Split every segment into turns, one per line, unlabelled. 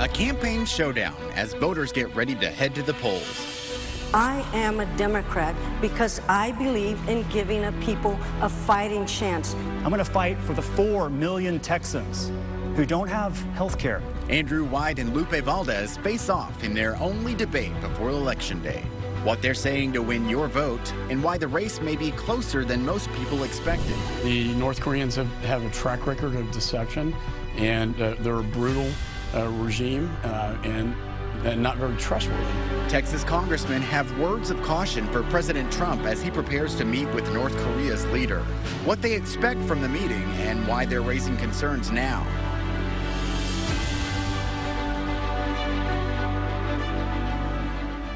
A campaign showdown as voters get ready to head to the polls.
I am a Democrat because I believe in giving a people a fighting chance.
I'm going to fight for the 4 million Texans who don't have health care.
Andrew White and Lupe Valdez face off in their only debate before Election Day. What they're saying to win your vote and why the race may be closer than most people expected.
The North Koreans have a track record of deception, and they're a brutal regime and not very trustworthy.
Texas congressmen have words of caution for President Trump as he prepares to meet with North Korea's leader. What they expect from the meeting and why they're raising concerns now.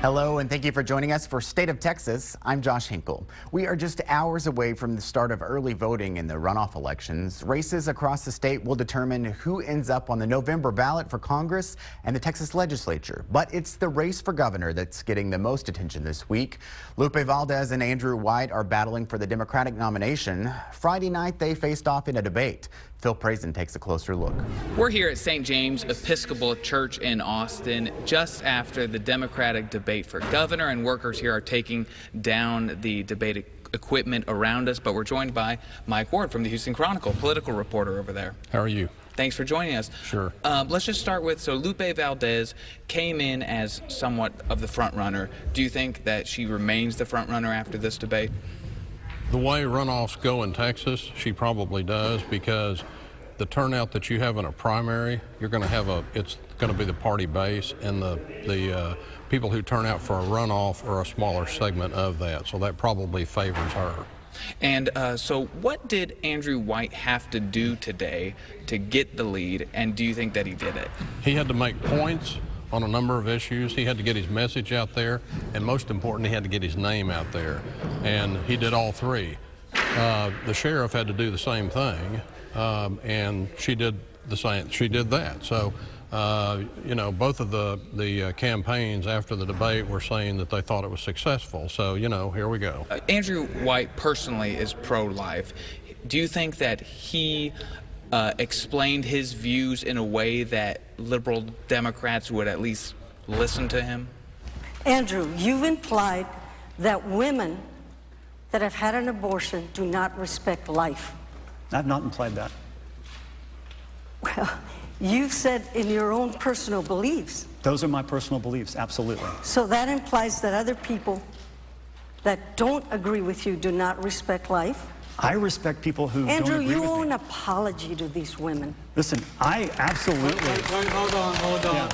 Hello, and thank you for joining us for State of Texas. I'm Josh Hinkle. We are just hours away from the start of early voting in the runoff elections. Races across the state will determine who ends up on the November ballot for Congress and the Texas legislature. But it's the race for governor that's getting the most attention this week. Lupe Valdez and Andrew White are battling for the Democratic nomination. Friday night, they faced off in a debate. Phil Prazen takes a closer look.
We're here at St. James Episcopal Church in Austin just after the Democratic debate for governor, and workers here are taking down the debate equipment around us. But we're joined by Mike Ward from the Houston Chronicle, political reporter over there.
How are you?
Thanks for joining us.
Sure.
Let's just start with, so Lupe Valdez came in as somewhat of the front runner. Do you think that she remains the front runner after this debate?
The way runoffs go in Texas, she probably does, because the turnout that you have in a primary, you're going to have it's going to be the party base, and the people who turn out for a runoff are a smaller segment of that, so that probably favors her.
And so what did Andrew White have to do today to get the lead, and do you think that he did it?
He had to make points on a number of issues. He had to get his message out there, and most important, he had to get his name out there, and he did all three. The sheriff had to do the same thing, and she did the same. She did that. So, you know, both of the campaigns after the debate were saying that they thought it was successful. So, you know, here we go.
Andrew White personally is pro-life. Do you think that he explained his views in a way that liberal Democrats would at least listen to him?
Andrew, you've implied that women that have had an abortion do not respect life.
I've not implied that.
Well, you've said in your own personal beliefs.
Those are my personal beliefs, absolutely.
So that implies that other people that don't agree with you do not respect life?
I respect people who don't agree with me.
Andrew, you owe an apology to these women.
Listen, I absolutely...
Wait, hold on.
Yeah.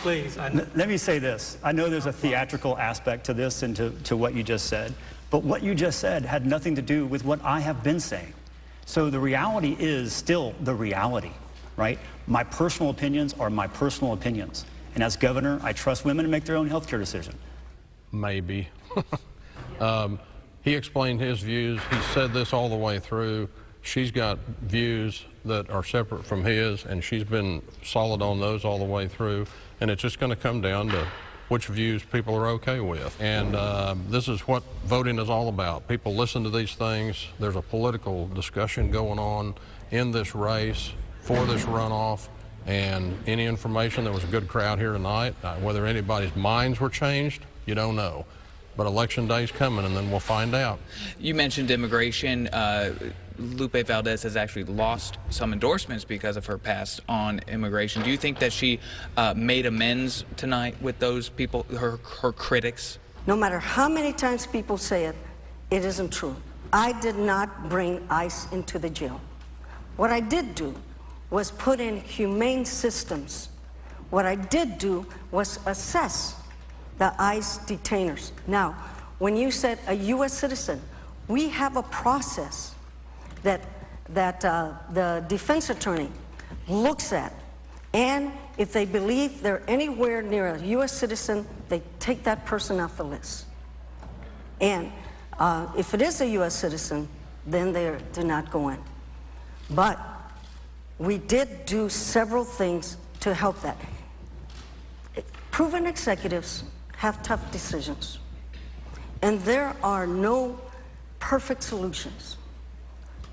Please.
Let me say this. I know there's a theatrical aspect to this and to what you just said, but what you just said had nothing to do with what I have been saying. So the reality is still the reality, right? My personal opinions are my personal opinions. And as governor, I trust women to make their own health care decision.
Maybe. He explained his views. He said this all the way through. She's got views that are separate from his, and she's been solid on those all the way through. And it's just going to come down to which views people are okay with. And this is what voting is all about. People listen to these things. There's a political discussion going on in this race for this runoff. And any information, there was a good crowd here tonight. Whether anybody's minds were changed, you don't know. But Election Day's coming, and then we'll find out.
You mentioned immigration. Lupe Valdez has actually lost some endorsements because of her past on immigration. Do you think that she made amends tonight with those people, her critics?
No matter how many times people say it, it isn't true. I did not bring ICE into the jail. What I did do was put in humane systems. What I did do was assess the ICE detainers. Now, when you said a U.S. citizen, we have a process that the defense attorney looks at, and if they believe they're anywhere near a U.S. citizen, they take that person off the list. And if it is a U.S. citizen, then they're not going. But we did do several things to help that. Proven executives have tough decisions, and there are no perfect solutions.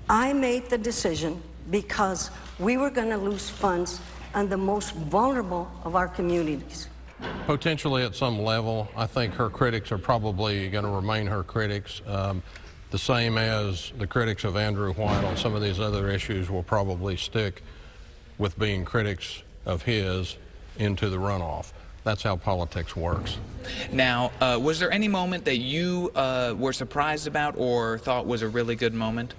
I made the decision because we were going to lose funds on the most vulnerable of our communities.
Potentially at some level. I think her critics are probably going to remain her critics. The same as the critics of Andrew White on some of these other issues will probably stick with being critics of his into the runoff. That's how politics works.
Now, was there any moment that you were surprised about or thought was a really good moment?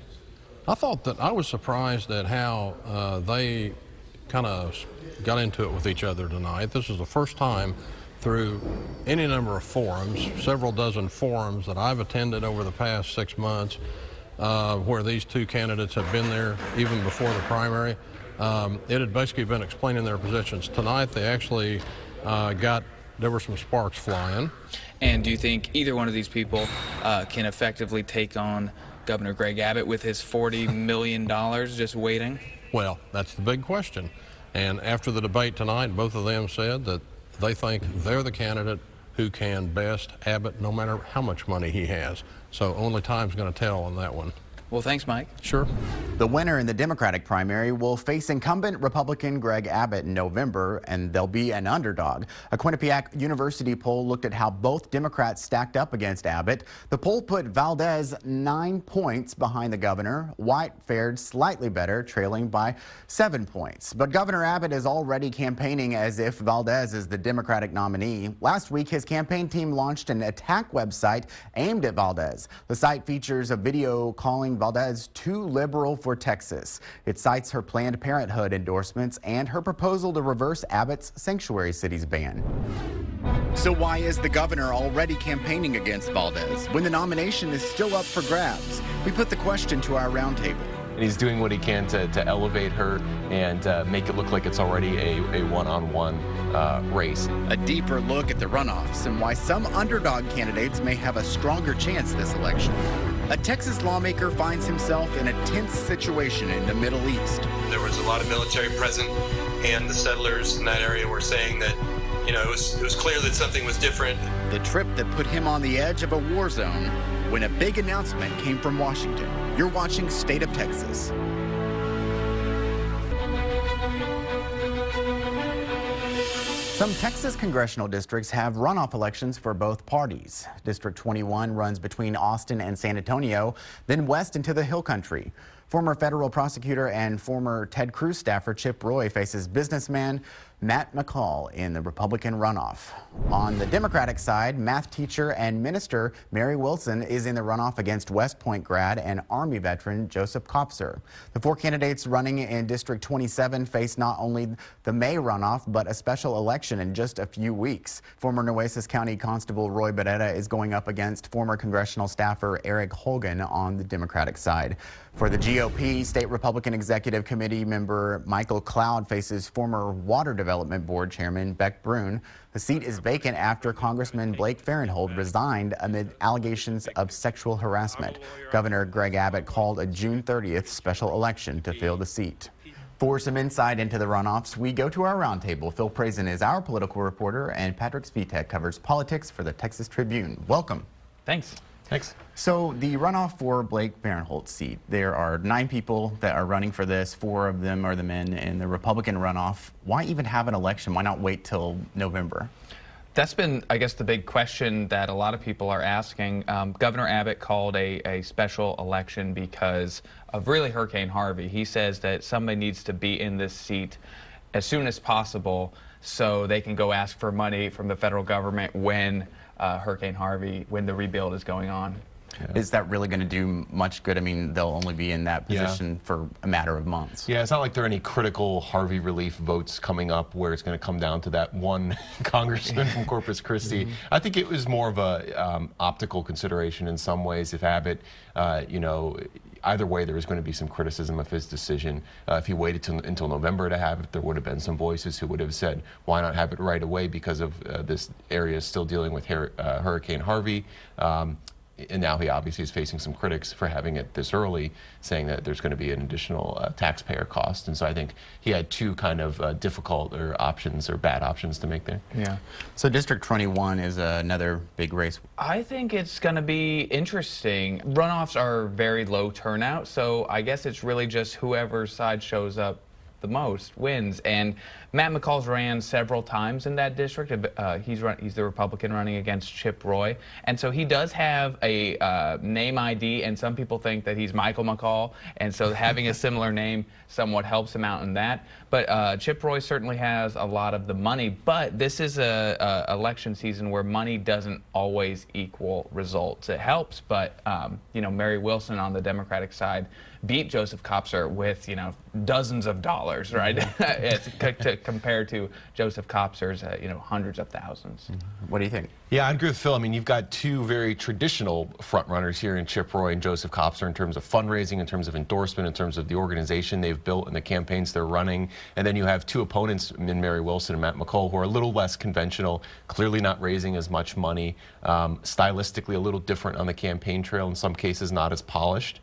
I thought that I was surprised at how they kind of got into it with each other tonight. This is the first time through any number of forums, several dozen forums that I've attended over the past 6 months, where these two candidates have been there even before the primary. It had basically been explaining their positions. Tonight they actually there were some sparks flying.
And do you think either one of these people can effectively take on Governor Greg Abbott with his $40 million just waiting?
Well, that's the big question. And after the debate tonight, both of them said that they think they're the candidate who can best Abbott no matter how much money he has. So only time's going to tell on that one.
Well, thanks, Mike.
Sure.
The winner in the Democratic primary will face incumbent Republican Greg Abbott in November, and they'll be an underdog. A Quinnipiac University poll looked at how both Democrats stacked up against Abbott. The poll put Valdez 9 points behind the governor. White fared slightly better, trailing by 7 points. But Governor Abbott is already campaigning as if Valdez is the Democratic nominee. Last week, his campaign team launched an attack website aimed at Valdez. The site features a video calling Valdez too liberal for Texas. It cites her Planned Parenthood endorsements and her proposal to reverse Abbott's sanctuary cities ban. So why is the governor already campaigning against Valdez when the nomination is still up for grabs? We put the question to our roundtable.
And he's doing what he can to elevate her and make it look like it's already a one-on-one race.
A deeper look at the runoffs and why some underdog candidates may have a stronger chance this election. A Texas lawmaker finds himself in a tense situation in the Middle East.
There was a lot of military present, and the settlers in that area were saying that, you know, it was clear that something was different.
The trip that put him on the edge of a war zone when a big announcement came from Washington. You're watching State of Texas. Some Texas congressional districts have runoff elections for both parties. District 21 runs between Austin and San Antonio, then west into the Hill Country. Former federal prosecutor and former Ted Cruz staffer Chip Roy faces businessman Matt McCall in the Republican runoff. On the Democratic side, math teacher and minister Mary Wilson is in the runoff against West Point grad and Army veteran Joseph Kopser. The four candidates running in District 27 face not only the May runoff, but a special election in just a few weeks. Former Nueces County Constable Roy Barrera is going up against former congressional staffer Eric Holgan on the Democratic side. For the GOP, State Republican Executive Committee member Michael Cloud faces former Water Development Board Chairman Beck Brune. The seat is vacant after Congressman Blake Farenthold resigned amid allegations of sexual harassment. Governor Greg Abbott called a June 30th special election to fill the seat. For some insight into the runoffs, we go to our roundtable. Phil Prazen is our political reporter, and Patrick Svitek covers politics for the Texas Tribune. Welcome.
Thanks.
Thanks.
So the runoff for Blake Farenthold's seat, there are 9 people that are running for this. 4 of them are the men in the Republican runoff. Why even have an election? Why not wait till November?
That's been, I guess, the big question that a lot of people are asking. Governor Abbott called a special election because of really Hurricane Harvey. He says that somebody needs to be in this seat as soon as possible so they can go ask for money from the federal government when Hurricane Harvey, when the rebuild is going on.
Yeah. Is that really going to do much good? I mean, they'll only be in that position for a matter of months.
Yeah, it's not like there are any critical Harvey relief votes coming up where it's going to come down to that one congressman from Corpus Christi. I think it was more of a optical consideration in some ways. If Abbott, you know, either way, there was going to be some criticism of his decision. If he waited until November to have it, there would have been some voices who would have said, why not have it right away because of this area is still dealing with Hurricane Harvey. And now he obviously is facing some critics for having it this early, saying that there's going to be an additional taxpayer cost. And so I think he had 2 kind of difficult options or bad options to make there.
Yeah. So District 21 is another big race.
I think it's going to be interesting. Runoffs are very low turnout, so I guess it's really just whoever side shows up the most wins. And Matt McCall's ran several times in that district. He's the Republican running against Chip Roy. And so he does have a name ID, and some people think that he's Michael McCall. And so having a similar name somewhat helps him out in that. But Chip Roy certainly has a lot of the money. But this is a election season where money doesn't always equal results. It helps, but you know, Mary Wilson on the Democratic side beat Joseph Kopser with, you know, dozens of dollars, right? Compared to Joseph Kopser's, you know, hundreds of thousands.
What do you think?
Yeah, I agree with Phil. I mean, you've got two very traditional frontrunners here in Chip Roy and Joseph Kopser in terms of fundraising, in terms of endorsement, in terms of the organization they've built and the campaigns they're running. And then you have two opponents in Mary Wilson and Matt McCall who are a little less conventional, clearly not raising as much money, stylistically a little different on the campaign trail, in some cases not as polished.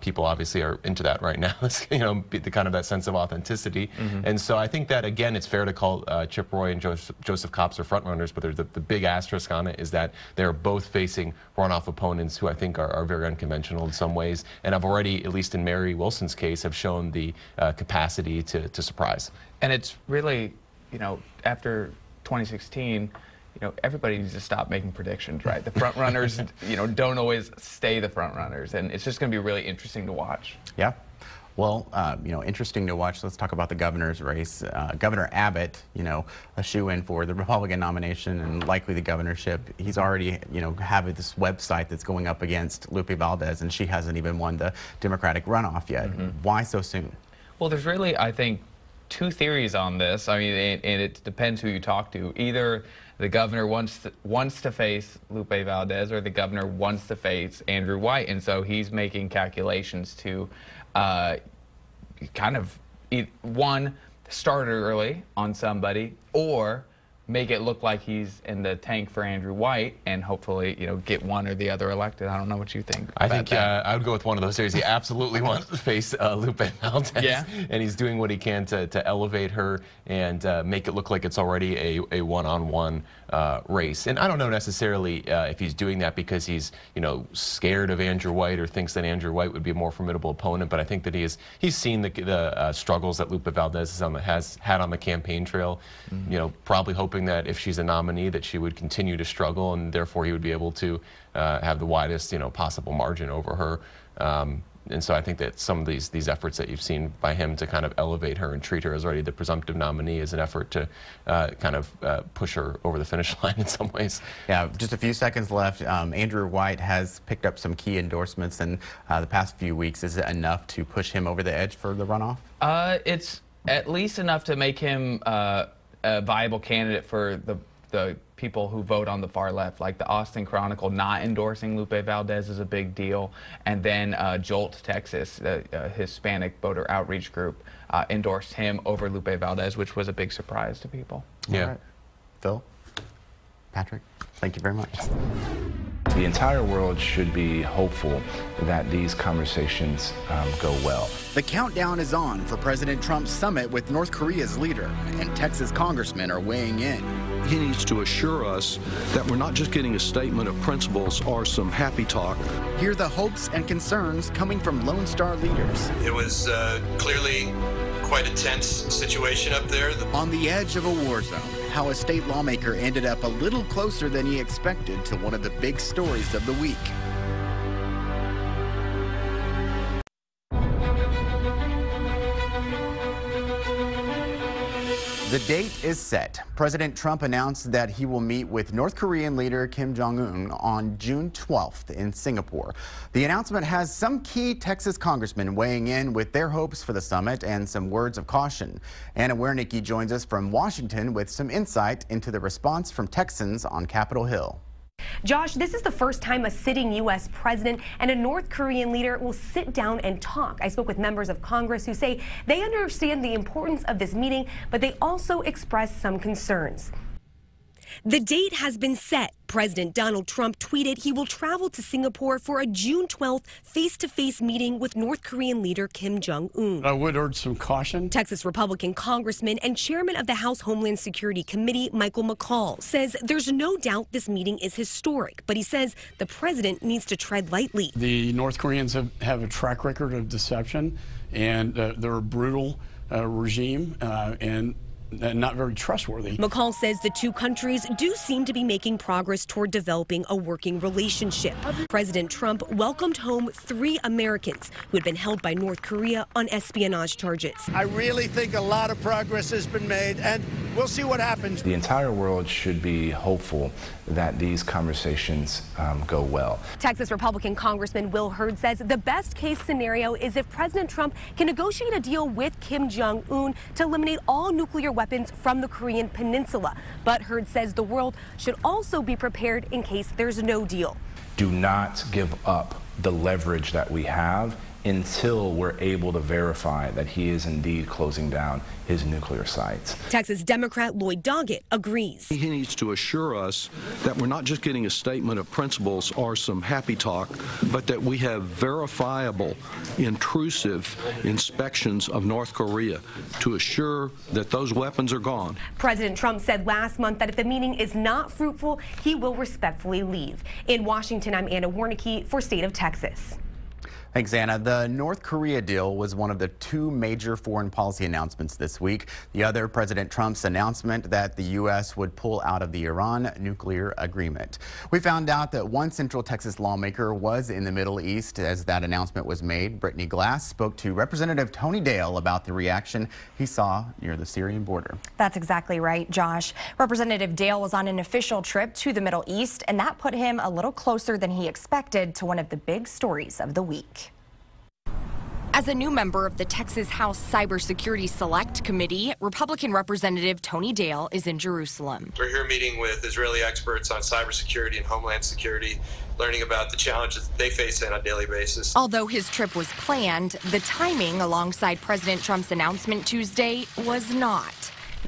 People obviously are into that right now, you know, the kind of that sense of authenticity. And so I think that, again, it's fair to call Chip Roy and Joseph Kopser frontrunners, but there's the big asterisk on it is that they're both facing runoff opponents who I think are very unconventional in some ways, and have already, at least in Mary Wilson's case, have shown the capacity to surprise.
And it's really, you know, after 2016, you know, everybody needs to stop making predictions, right? The front runners, you know, don't always stay the front runners, and it's just going to be really interesting to watch.
Yeah. Well, you know, interesting to watch. Let's talk about the governor's race. Governor Abbott, you know, a shoe-in for the Republican nomination and likely the governorship. He's already, you know, have this website that's going up against Lupe Valdez, and she hasn't even won the Democratic runoff yet. Why so soon?
Well, there's really, I think, two theories on this. I mean, and it depends who you talk to. Either the governor wants to face Lupe Valdez, or the governor wants to face Andrew White, and so he's making calculations to kind of one, start early on somebody, or make it look like he's in the tank for Andrew White and hopefully, you know, get one or the other elected. I don't know what you think.
I think I would go with one of those theories. He absolutely wants to face Lupe Valdez.
Yeah.
And he's doing what he can to elevate her and make it look like it's already a one-on-one race. And I don't know necessarily if he's doing that because he's, you know, scared of Andrew White or thinks that Andrew White would be a more formidable opponent, but I think that he's seen the struggles that Lupe Valdez has had on the campaign trail, you know, probably hoping that if she's a nominee that she would continue to struggle, and therefore he would be able to have the widest, you know, possible margin over her. And so I think that some of these efforts that you've seen by him to kind of elevate her and treat her as already the presumptive nominee is an effort to kind of push her over the finish line in some ways.
Yeah, just a few seconds left. Andrew White has picked up some key endorsements in the past few weeks. Is it enough to push him over the edge for the runoff?
It's at least enough to make him a viable candidate for the people who vote on the far left, like the Austin Chronicle not endorsing Lupe Valdez is a big deal, and then Jolt Texas, the Hispanic voter outreach group, endorsed him over Lupe Valdez, which was a big surprise to people.
Yeah.
All right. Phil, Patrick, thank you very much.
The entire world should be hopeful that these conversations go well.
The countdown is on for President Trump's summit with North Korea's leader, and Texas congressmen are weighing in.
He needs to assure us that we're not just getting a statement of principles or some happy talk.
Hear the hopes and concerns coming from Lone Star leaders.
It was clearly quite a tense situation up there.
On the edge of a war zone, how a state lawmaker ended up a little closer than he expected to one of the big stories of the week. The date is set. President Trump announced that he will meet with North Korean leader Kim Jong-un on June 12th in Singapore. The announcement has some key Texas congressmen weighing in with their hopes for the summit and some words of caution. Anna Wernicke joins us from Washington with some insight into the response from Texans on Capitol Hill.
Josh, this is the first time a sitting U.S. president and a North Korean leader will sit down and talk. I spoke with members of Congress who say they understand the importance of this meeting, but they also express some concerns. The date has been set. President Donald Trump tweeted he will travel to Singapore for a June 12th face-to-face meeting with North Korean leader Kim Jong-un.
I would urge some caution.
Texas Republican Congressman and Chairman of the House Homeland Security Committee, Michael McCall, says there's no doubt this meeting is historic, but he says the president needs to tread lightly.
The North Koreans have a track record of deception, and they're brutal regime and not very trustworthy.
McCall says the two countries do seem to be making progress toward developing a working relationship. President Trump welcomed home 3 Americans who had been held by North Korea on espionage charges.
I really think a lot of progress has been made, and we'll see what happens.
The entire world should be hopeful that these conversations go well.
Texas Republican Congressman Will Hurd says the best case scenario is if President Trump can negotiate a deal with Kim Jong-un to eliminate all nuclear weapons from the Korean peninsula. But Hurd says the world should also be prepared in case there's no deal.
Do not give up the leverage that we have until we're able to verify that he is indeed closing down his nuclear sites.
Texas Democrat Lloyd Doggett agrees.
He needs to assure us that we're not just getting a statement of principles or some happy talk, but that we have verifiable, intrusive inspections of North Korea to assure that those weapons are gone.
President Trump said last month that if the meeting is not fruitful, he will respectfully leave. In Washington, I'm Anna Warnicki for State of Texas.
Thanks, Anna. The North Korea deal was one of the 2 major foreign policy announcements this week. The other, President Trump's announcement that the U.S. would pull out of the Iran nuclear agreement. We found out that one Central Texas lawmaker was in the Middle East as that announcement was made. Brittany Glass spoke to Representative Tony Dale about the reaction he saw near the Syrian border.
That's exactly right, Josh. Representative Dale was on an official trip to the Middle East, and that put him a little closer than he expected to one of the big stories of the week.
As a new member of the Texas House Cybersecurity Select Committee, Republican Representative Tony Dale is in Jerusalem.
We're here meeting with Israeli experts on cybersecurity and homeland security, learning about the challenges that they face on a daily basis.
Although his trip was planned, the timing alongside President Trump's announcement Tuesday was not.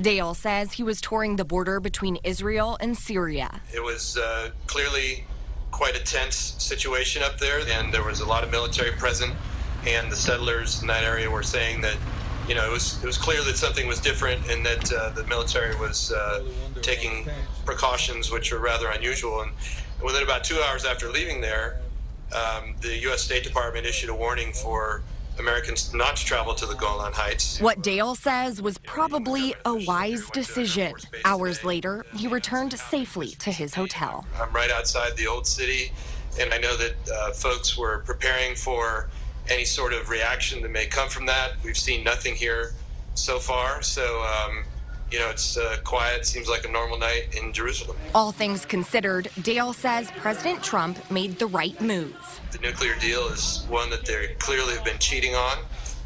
Dale says he was touring the border between Israel and Syria.
It was clearly quite a tense situation up there, and there was a lot of military present. And the settlers in that area were saying that, you know, it was clear that something was different and that the military was taking precautions which were rather unusual. And within about 2 hours after leaving there, the U.S. State Department issued a warning for Americans not to travel to the Golan Heights.
What Dale says was probably a wise decision. Hours later, he returned safely to his hotel.
I'm right outside the old city, and I know that folks were preparing for any sort of reaction that may come from that. We've seen nothing here so far, so you know, it's quiet. Seems like a normal night in Jerusalem.
All things considered, Dale says President Trump made the right move.
The nuclear deal is one that they clearly have been cheating on.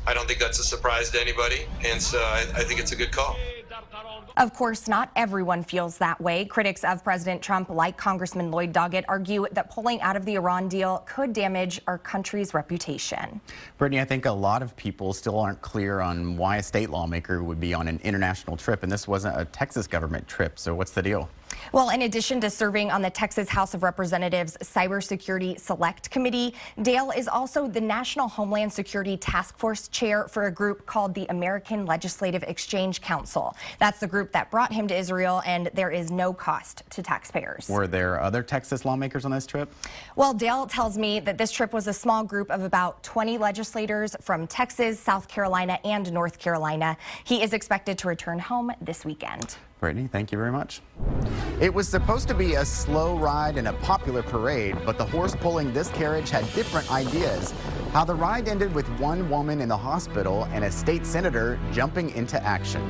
I don't think that's a surprise to anybody, and so I think it's a good call.
Of course, not everyone feels that way. Critics of President Trump, like Congressman Lloyd Doggett, argue that pulling out of the Iran deal could damage our country's reputation.
Brittany, I think a lot of people still aren't clear on why a state lawmaker would be on an international trip, and this wasn't a Texas government trip, so what's the deal?
Well, in addition to serving on the Texas House of Representatives Cybersecurity Select Committee, Dale is also the National Homeland Security Task Force chair for a group called the American Legislative Exchange Council. That's the group that brought him to Israel, and there is no cost to taxpayers.
Were there other Texas lawmakers on this trip?
Well, Dale tells me that this trip was a small group of about 20 legislators from Texas, South Carolina, and North Carolina. He is expected to return home this weekend.
Brittany, thank you very much. It was supposed to be a slow ride and a popular parade, but the horse pulling this carriage had different ideas. How the ride ended with one woman in the hospital and a state senator jumping into action.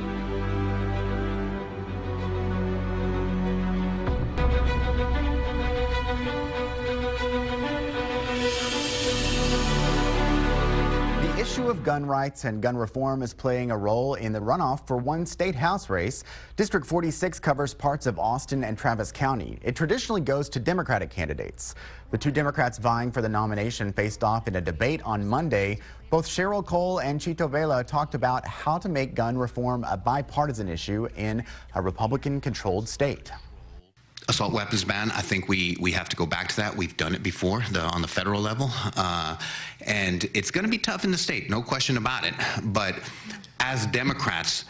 The issue of gun rights and gun reform is playing a role in the runoff for one state house race. District 46 covers parts of Austin and Travis County. It traditionally goes to Democratic candidates. The two Democrats vying for the nomination faced off in a debate on Monday. Both Cheryl Cole and Chito Vela talked about how to make gun reform a bipartisan issue in a Republican-controlled state.
Assault weapons ban, I think we have to go back to that. We've done it before on the federal level, and it's going to be tough in the state, no question about it. But as Democrats,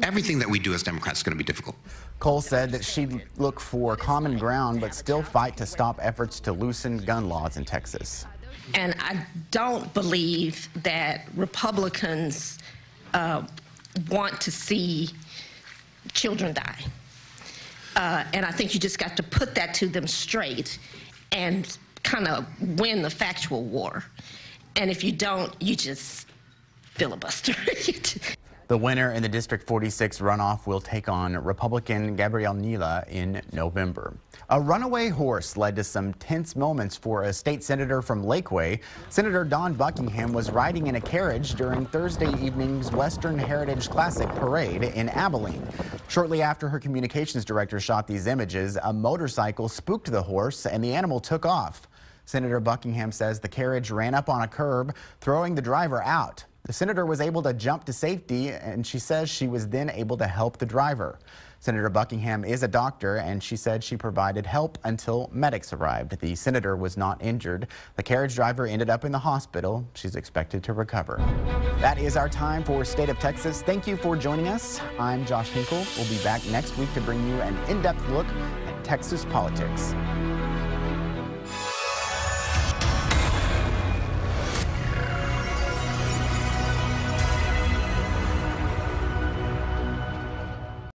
everything that we do as Democrats is going to be difficult.
Cole said that she'd look for common ground but still fight to stop efforts to loosen gun laws in Texas.
And I don't believe that Republicans want to see children die. And I think you just got to put that to them straight and kind of win the factual war. And if you don't, you just filibuster.
The winner in the District 46 runoff will take on Republican Gabrielle Nila in November. A runaway horse led to some tense moments for a state senator from Lakeway. Senator Dawn Buckingham was riding in a carriage during Thursday evening's Western Heritage Classic Parade in Abilene. Shortly after her communications director shot these images, a motorcycle spooked the horse and the animal took off. Senator Buckingham says the carriage ran up on a curb, throwing the driver out. The senator was able to jump to safety, and she says she was then able to help the driver. Senator Buckingham is a doctor, and she said she provided help until medics arrived. The senator was not injured. The carriage driver ended up in the hospital. She's expected to recover. That is our time for State of Texas. Thank you for joining us. I'm Josh Hinkle. We'll be back next week to bring you an in-depth look at Texas politics.